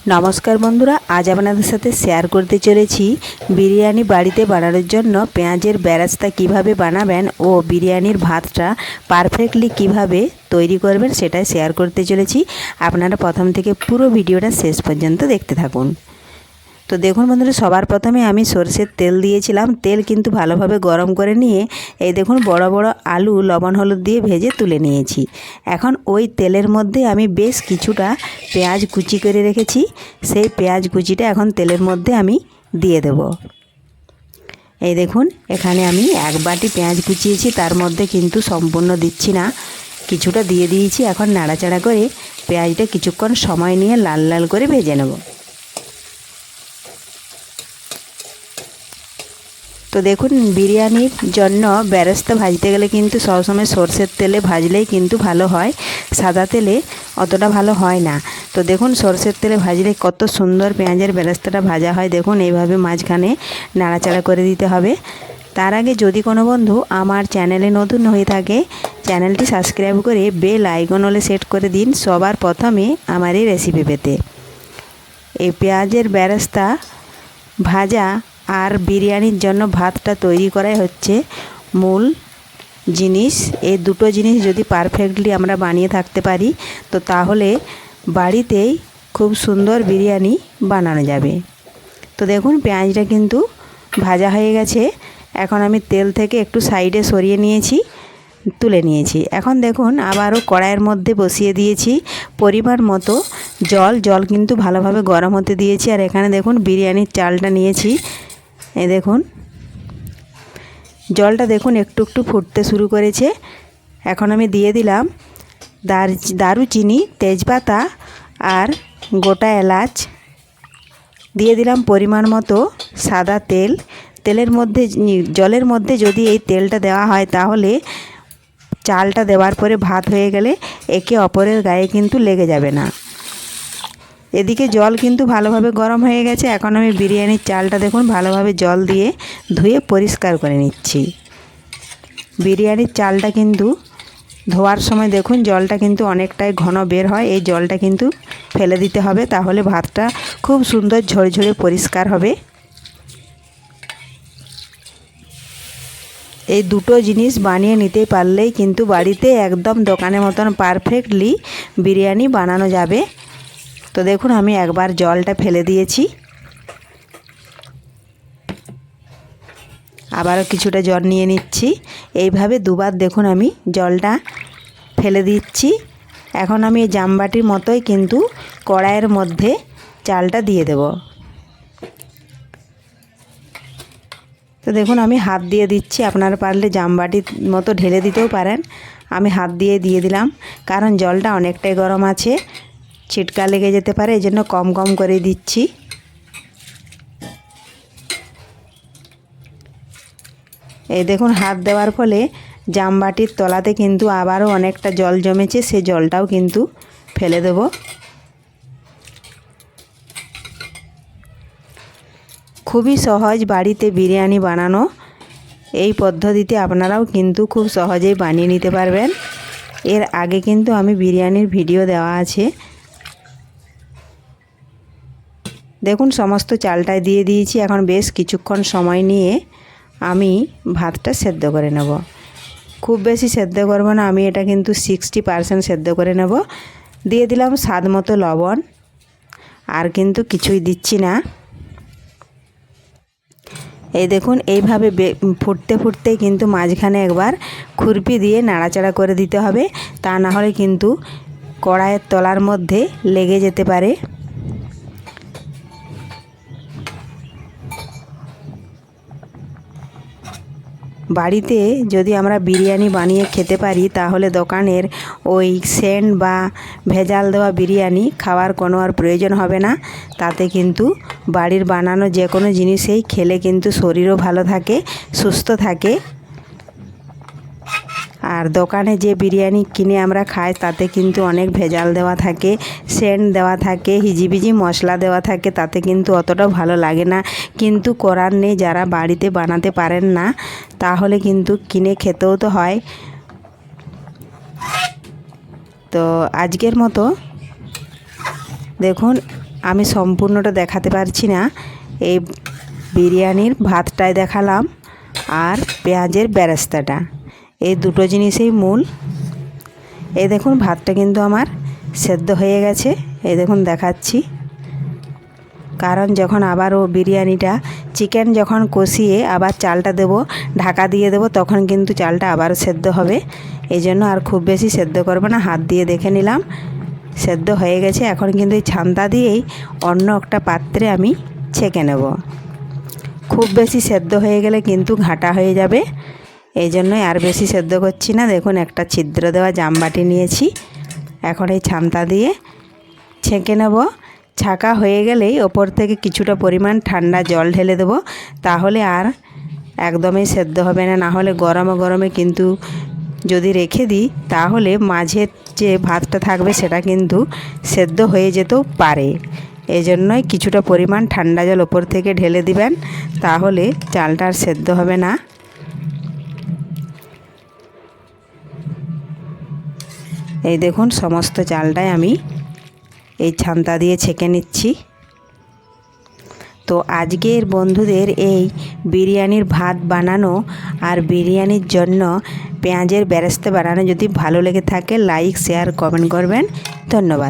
নমস্কার বন্ধুরা, আজ আপনাদের সাথে শেয়ার করতে চলেছি বিরিয়ানি বাড়িতে বানানোর জন্য পেঁয়াজের বেরেস্তা কিভাবে বানাবেন ও বিরিয়ানির ভাতটা পারফেক্টলি কিভাবে তৈরি করবেন সেটাই শেয়ার করতে চলেছি। আপনারা প্রথম থেকে পুরো ভিডিওটা শেষ পর্যন্ত দেখতে থাকুন। তো দেখুন বন্ধুরা, সবার প্রথমে আমি সরষের তেল দিয়েছিলাম। তেল কিন্তু ভালোভাবে গরম করে নিয়ে এই দেখুন বড় বড় আলু লবণ হলুদ দিয়ে ভেজে তুলে নিয়েছি। এখন ওই তেলের মধ্যে আমি বেশ কিছুটা পেঁয়াজ কুচি করে রেখেছি, সেই পেঁয়াজ কুচিটা এখন তেলের মধ্যে আমি দিয়ে দেব। এই দেখুন এখানে আমি এক বাটি পেঁয়াজ কুচিয়েছি, তার মধ্যে কিন্তু সম্পূর্ণ দিচ্ছি না, কিছুটা দিয়ে দিয়েছি। এখন নাড়াচাড়া করে পেঁয়াজটা কিছুক্ষণ সময় নিয়ে লাল লাল করে ভেজে নেব। তো দেখুন, বিরিয়ানির জন্য বেরেস্তা ভাজতে গেলে কিন্তু সবসময় সরষের তেলে ভাজলেই কিন্তু ভালো হয়, সাদা তেলে অতটা ভালো হয় না। তো দেখুন সরষের তেলে ভাজলে কত সুন্দর পেঁয়াজের বেরেস্তাটা ভাজা হয়। দেখুন এইভাবে মাঝখানে নাড়াচাড়া করে দিতে হবে। তার আগে যদি কোনো বন্ধু আমার চ্যানেলে নতুন হয়ে থাকে, চ্যানেলটি সাবস্ক্রাইব করে বেল আইকন হলে সেট করে দিন সবার প্রথমে আমার এই রেসিপি পেতে। এই পেঁয়াজের বেরেস্তা ভাজা আর বিরিয়ানির জন্য ভাতটা তৈরি করাই হচ্ছে মূল জিনিস। এই দুটো জিনিস যদি পারফেক্টলি আমরা বানিয়ে থাকতে পারি তো তাহলে বাড়িতেই খুব সুন্দর বিরিয়ানি বানানো যাবে। তো দেখুন পেঁয়াজটা কিন্তু ভাজা হয়ে গেছে। এখন আমি তেল থেকে একটু সাইডে সরিয়ে নিয়েছি, তুলে নিয়েছি। এখন দেখুন আবারও কড়াইয়ের মধ্যে বসিয়ে দিয়েছি পরিমাণ মতো জল কিন্তু ভালোভাবে গরম হতে দিয়েছি। আর এখানে দেখুন বিরিয়ানির চালটা নিয়েছি। এই দেখুন জলটা দেখুন একটু একটু ফুটতে শুরু করেছে। এখন আমি দিয়ে দিলাম দারুচিনি, তেজপাতা আর গোটা এলাচ। দিয়ে দিলাম পরিমাণ মতো সাদা তেল। তেলের মধ্যে জলের মধ্যে যদি এই তেলটা দেওয়া হয় তাহলে চালটা দেওয়ার পরে ভাত হয়ে গেলে একে অপরের গায়ে কিন্তু লেগে যাবে না। এদিকে জল কিন্তু ভালোভাবে গরম হয়ে গেছে। এখন আমি বিরিয়ানির চালটা দেখুন ভালোভাবে জল দিয়ে ধুয়ে পরিষ্কার করে নিচ্ছি। বিরিয়ানির চালটা কিন্তু ধোয়ার সময় দেখুন জলটা কিন্তু অনেকটাই ঘন বের হয়, এই জলটা কিন্তু ফেলে দিতে হবে, তাহলে ভাতটা খুব সুন্দর ঝরঝরে পরিষ্কার হবে। এই দুটো জিনিস বানিয়ে নিতে পারলেই কিন্তু বাড়িতে একদম দোকানের মতন পারফেক্টলি বিরিয়ানি বানানো যাবে। তো দেখুন আমি একবার জলটা ফেলে দিয়েছি, আবারও কিছুটা জল নিয়ে নিচ্ছি। এইভাবে দুবার দেখুন আমি জলটা ফেলে দিচ্ছি। এখন আমি এই জামবাটির মতোই কিন্তু কড়াইয়ের মধ্যে চালটা দিয়ে দেব। তো দেখুন আমি হাত দিয়ে দিচ্ছি, আপনারা পারলে জামবাটির মতো ঢেলে দিতেও পারেন। আমি হাত দিয়ে দিলাম, কারণ জলটা অনেকটাই গরম আছে, ছিটকা লেগে যেতে পারে, এই জন্য কম কম করে দিচ্ছি। এই দেখুন হাত দেওয়ার ফলে জামবাটির তলাতে কিন্তু আবারও অনেকটা জল জমেছে, সে জলটাও কিন্তু ফেলে দেব। খুবই সহজ বাড়িতে বিরিয়ানি বানানো, এই পদ্ধতিতে আপনারাও কিন্তু খুব সহজেই বানিয়ে নিতে পারবেন। এর আগে কিন্তু আমি বিরিয়ানির ভিডিও দেওয়া আছে। দেখুন সমস্ত চালটাই দিয়ে দিয়েছি। এখন বেশ কিছুক্ষণ সময় নিয়ে আমি ভাতটা সেদ্ধ করে নেব। খুব বেশি সেদ্ধ করব না, আমি এটা কিন্তু 60% সেদ্ধ করে নেব। দিয়ে দিলাম স্বাদ মতো লবণ, আর কিন্তু কিছুই দিচ্ছি না। এই দেখুন এইভাবে ফুটতে ফুটতে কিন্তু মাঝখানে একবার খুরপি দিয়ে নাড়াচাড়া করে দিতে হবে, তা না হলে কিন্তু কড়াইয়ের তলার মধ্যে লেগে যেতে পারে। বাড়িতে যদি আমরা বিরিয়ানি বানিয়ে খেতে পারি তাহলে দোকানের ওই সেন্ট বা ভেজাল দেওয়া বিরিয়ানি খাওয়ার কোনো আর প্রয়োজন হবে না। তাতে কিন্তু বাড়ির বানানো যে কোনো জিনিসেই খেলে কিন্তু শরীরও ভালো থাকে, সুস্থ থাকে। আর দোকানে যে বিরিয়ানি কিনে আমরা খাই তাতে কিন্তু অনেক ভেজাল দেওয়া থাকে, সেন্ট দেওয়া থাকে, হিজিবিজি মশলা দেওয়া থাকে, তাতে কিন্তু অতটাও ভালো লাগে না। কিন্তু করার নেই, যারা বাড়িতে বানাতে পারেন না তাহলে কিন্তু কিনে খেতেও তো হয়। তো আজকের মতো দেখুন আমি সম্পূর্ণটা দেখাতে পারছি না, এই বিরিয়ানির ভাতটাই দেখালাম আর পেঁয়াজের বেরেস্তাটা, এই দুটো জিনিসই মূল। এই দেখুন ভাতটা কিন্তু আমার সেদ্ধ হয়ে গেছে, এই দেখুন দেখাচ্ছি। কারণ যখন আবারও বিরিয়ানিটা চিকেন যখন কষিয়ে আবার চালটা দেব, ঢাকা দিয়ে দেব, তখন কিন্তু চালটা আবারও সেদ্ধ হবে। এই জন্য আর খুব বেশি সেদ্ধ করবো না, হাত দিয়ে দেখে নিলাম সেদ্ধ হয়ে গেছে। এখন কিন্তু এই ছান্তা দিয়েই অন্য একটা পাত্রে আমি ছেঁকে নেব। খুব বেশি সেদ্ধ হয়ে গেলে কিন্তু ঘাঁটা হয়ে যাবে, এই জন্যই আর বেশি সেদ্ধ করছি না। দেখুন একটা ছিদ্র দেওয়া জামবাটি নিয়েছি, এখন এই ছান্তা দিয়ে ছেঁকে নেব। ছাঁকা হয়ে গেলেই ওপর থেকে কিছুটা পরিমাণ ঠান্ডা জল ঢেলে দেবো, তাহলে আর একদমই সেদ্ধ হবে না। না হলে গরমে গরমে কিন্তু যদি রেখে দিই তাহলে মাঝের যে ভাতটা থাকবে সেটা কিন্তু সেদ্ধ হয়ে যেতেও পারে। এই জন্যই কিছুটা পরিমাণ ঠান্ডা জল ওপর থেকে ঢেলে দিবেন, তাহলে চালটা আর সেদ্ধ হবে না। এই দেখুন সমস্ত চালটাই আমি এই ছান্তা দিয়ে ছেঁকে নিচ্ছি। তো আজকের বন্ধুদের এই বিরিয়ানির ভাত বানানো আর বিরিয়ানির জন্য পেঁয়াজের বেরেস্তা বানানো যদি ভালো লেগে থাকে লাইক শেয়ার কমেন্ট করবেন। ধন্যবাদ।